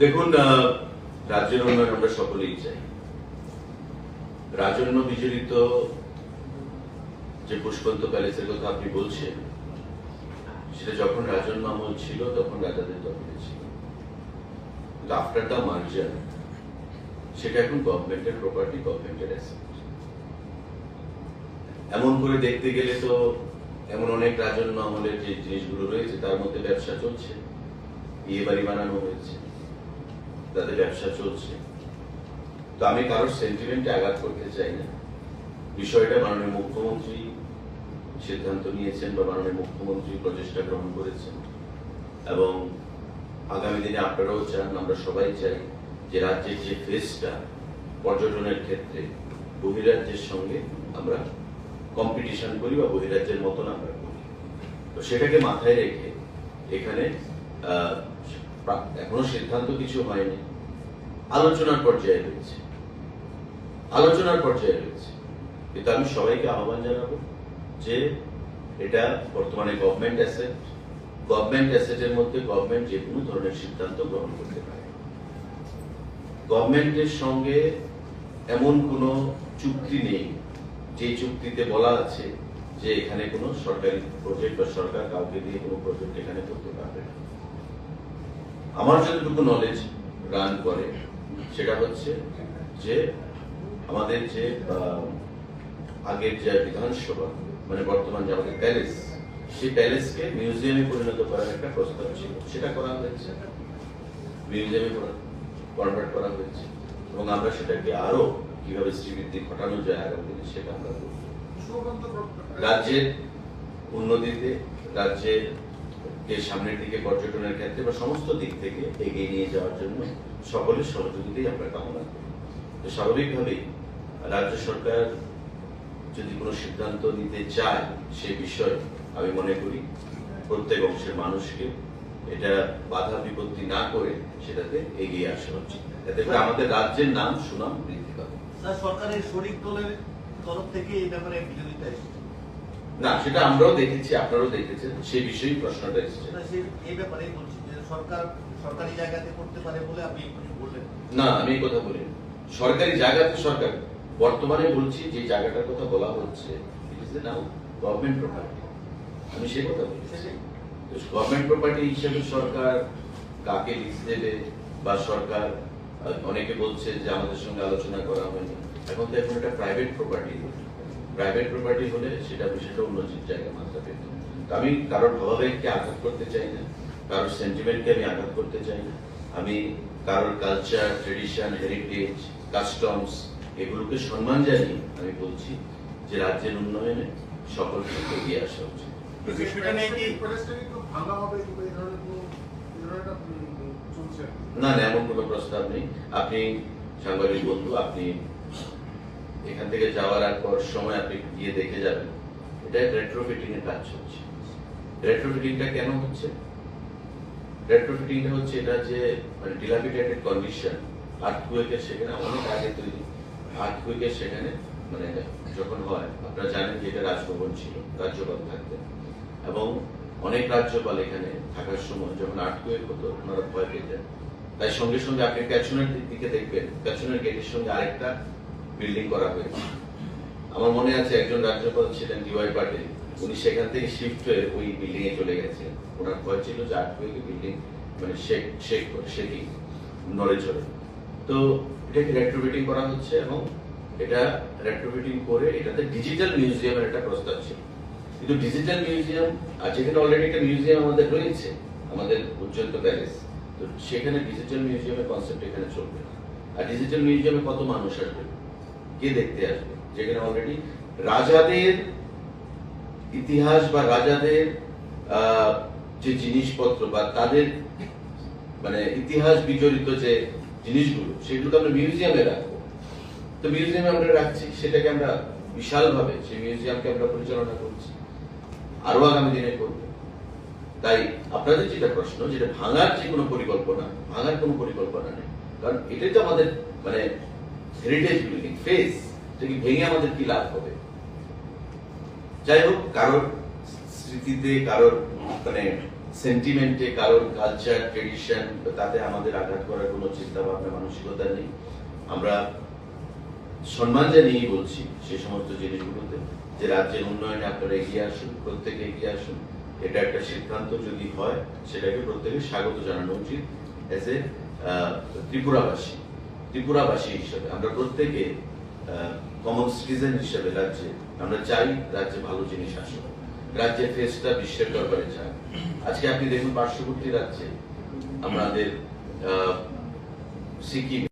দেখুন, রাজ্যের উন্নয়ন আমরা সকলেই চাই। রাজন্য বিজড়িত যে পুষ্পন্ত প্যালেসের কথা আপনি বলছেন, সেটা যখন রাজন্য আমল ছিল তখন রাজাদের দখলে ছিল, কিন্তু আফটার দ্য মার্জার সেটা এখন গভর্নমেন্টের প্রপার্টি, গভর্নমেন্টের অ্যাসেট। এমন করে দেখতে গেলে তো এমন অনেক রাজন্য আমলের যে জিনিসগুলো রয়েছে তার মধ্যে ব্যবসা চলছে, বিয়ে বাড়ি বানানো হয়েছে, তাদের ব্যবসা চলছে। তো আমি কারোর সেন্টিমেন্টে আঘাত করতে চাই না। বিষয়টা মাননীয় মুখ্যমন্ত্রী সিদ্ধান্ত নিয়েছেন বা মাননীয় মুখ্যমন্ত্রী প্রচেষ্টা গ্রহণ করেছেন, এবং আগামী দিনে আপনারাও চান, আমরা সবাই চাই যে রাজ্যের যে ফেসটা পর্যটনের ক্ষেত্রে বহিরাজ্যের সঙ্গে আমরা কম্পিটিশন করি বা বহিরাজ্যের মতন আমরা করি। তো সেটাকে মাথায় রেখে এখানে এখনো সিদ্ধান্ত কিছু হয়নি, আলোচনার পর্যায়ে রয়েছে, কিন্তু আমি সবাইকে আহ্বান জানাবো যে এটা বর্তমানে গভর্নমেন্ট অ্যাসেটের মধ্যে গভর্নমেন্ট যে কোনো ধরনের সিদ্ধান্ত গ্রহণ করতে পারে। গভর্নমেন্টের সঙ্গে এমন কোনো চুক্তি নেই যে চুক্তিতে বলা আছে যে এখানে কোনো সরকারি প্রজেক্ট বা সরকার কাউকে দিয়ে কোনো প্রজেক্ট এখানে করতে পারবে না। আমার যতটুকু নলেজ রান করে সেটা হচ্ছে যে আমাদের যে আগের যে বিধানসভা, মানে বর্তমান যে আমাদের প্যালেস, সেই প্যালেসকে মিউজিয়ামে পরিণত করার একটা প্রস্তাব ছিল, সেটা করা হয়েছে, মিউজিয়ামে কনভার্ট করা হয়েছে, এবং আমরা সেটাকে আরো কিভাবে শ্রীবৃদ্ধি ঘটানো যায় আগামী দিনে সেটা আমরা করব। রাজ্যের উন্নতিতে, রাজ্যের সামনের দিকে পর্যটনের ক্ষেত্রে বা সমস্ত দিক থেকে এগিয়ে নিয়ে যাওয়ার জন্য সকলের সহযোগিতাই আমরা কামনা করি। তো স্বাভাবিকভাবেই রাজ্য সরকার যদি কোনো সিদ্ধান্ত নিতে চায় সে বিষয়ে আমি মনে করি প্রত্যেক অংশের মানুষকে এটা বাধা বিপত্তি না করে সেটাতে এগিয়ে আসা উচিত, এতে করে আমাদের রাজ্যের নাম সুনাম বৃদ্ধি পাবে। সরকারের শরিক দলের তরফ থেকে এই ব্যাপারে বিরোধিতা এসেছে না, সেটা আমরাও দেখেছি, আপনারাও দেখেছেন, সেই বিষয়ে প্রশ্নটা এসেছে। এই ব্যাপারে বলছি যে সরকার সরকারি জায়গাতে করতে পারে বলে আপনি বললেন। না, আমি এই কথা বলি সরকারি জায়গাতে সরকার, বর্তমানে বলছি যে জায়গাটার কথা বলা হচ্ছে it is now government property, আমি সেই কথা বলছি। গভর্নমেন্ট প্রপার্টি হিসেবে সরকার কাকে লিজ দেবে বা সরকার, অনেকে বলছে যে আমাদের সঙ্গে আলোচনা করা হয়নি, এখন তো এখন একটা প্রাইভেট প্রপার্টি হলে সেটা বিষয়টা অন্য জায়গায় মাত্রা পেত। আমি কারোর ভাবাবেগকে আঘাত করতে চাই না, কারোর সেন্টিমেন্টকে আমি আঘাত করতে চাই না, আমি কারোর কালচার, ট্রেডিশন, হেরিটেজ, কাস্টমস এগুলোকে সম্মান জানিয়ে আমি বলছি যে রাজ্যের উন্নয়নে সকলকে এগিয়ে আসা উচিত। না, এমন কোনো প্রস্তাব নেই। আপনি সাংবাদিক বন্ধু, আপনি এখান থেকে যাওয়ার আর পর সময় আপনি গিয়ে দেখে যাবেন, এটা রেট্রোফিটিং এর কাজ চলছে। রেট্রোফিটিংটা কেন হচ্ছে? রেট্রোফিটিংটা হচ্ছে এটা যে মানে ডিলাপিটেটেড কন্ডিশন, আর্থকুয়েকের সেখানে অনেক আগে তৈরি, আর্থকুয়েকের সেখানে মানে যখন হয়, আপনারা জানেন যে এটা রাজভবন ছিল, রাজ্যপাল থাকতেন, এবং অনেক রাজ্যপাল এখানে থাকার সময় যখন আর্থকুয়েক হতো ওনারা ভয় পেতেন, তাই সঙ্গে সঙ্গে আপনি পেছনের দিকে দেখবেন, পেছনের গেটের সঙ্গে আরেকটা বিল্ডিং করা হয়েছে। আমার মনে আছে একজন রাজ্যপাল ছিলেন ডিওয়াই পাটিল, উনি সেখান থেকে শিফট হয়ে ওই বিল্ডিং এ চলে গেছেন, ওনার ভয় ছিল যে আর্থকুয়েকে বিল্ডিং মানে শেকিং নড়ে চড়ে। তো এটাকে রেট্রোফিটিং করা হচ্ছে, এবং এটা রেট্রোফিটিং করে এটাতে ডিজিটাল মিউজিয়ামের একটা প্রস্তাব ছিল, কিন্তু ডিজিটাল মিউজিয়াম, আর যেখানে অলরেডি একটা মিউজিয়াম আমাদের রয়েছে, আমাদের উজ্জ্বল প্যালেস, তো সেখানে ডিজিটাল মিউজিয়ামের কনসেপ্ট এখানে চলবে না। আর ডিজিটাল মিউজিয়ামে কত মানুষ আসবে, কে দেখতে আসবে, যেখানে অলরেডি রাজাদের ইতিহাস বা রাজাদের যে জিনিসপত্র বা তাদের মানে ইতিহাস বিজড়িত যে জিনিসগুলো সেগুলো আমরা মিউজিয়ামে রাখবো। তো মিউজিয়ামে আমরা রাখছি, সেটাকে আমরা বিশালভাবে সেই মিউজিয়ামকে আমরা পরিচালনা করছি, আরো আগামী দিনে করবো। তাই আপনাদের যেটা প্রশ্ন, যেটা ভাঙার যে কোনো পরিকল্পনা, ভাঙার কোনো পরিকল্পনা নেই, কারণ এটাই তো আমাদের মানে হেরিটেজ বিল্ডিং ফেস, যেটা ভেঙে আমাদের কি লাভ হবে? যাই হোক, কারোর স্মৃতিতে, কারোর মানে সেন্টিমেন্টে কারোর কালচার ট্রেডিশন তাতে আমাদের আঘাত করার কোনো চিন্তা ভাবনা মানসিকতা নেই। আমরা সম্মান জানিয়েই বলছি সেই সমস্ত জিনিসগুলোতে যে রাজ্যের উন্নয়নে আপনারা এগিয়ে আসুন, প্রত্যেকে এগিয়ে আসুন। এটা একটা সিদ্ধান্ত যদি হয় সেটাকে প্রত্যেকে স্বাগত জানানো উচিত। এজ এ ত্রিপুরাবাসী হিসেবে আমরা প্রত্যেকে কমন সিটিজেন হিসেবে রাজ্যে আমরা চাই রাজ্যে ভালো জিনিস আসুক, রাজ্যের ফেসটা বিশ্বের দরবারে চায়। আজকে আপনি দেখুন পার্শ্ববর্তী রাজ্যে আমাদের সিকিম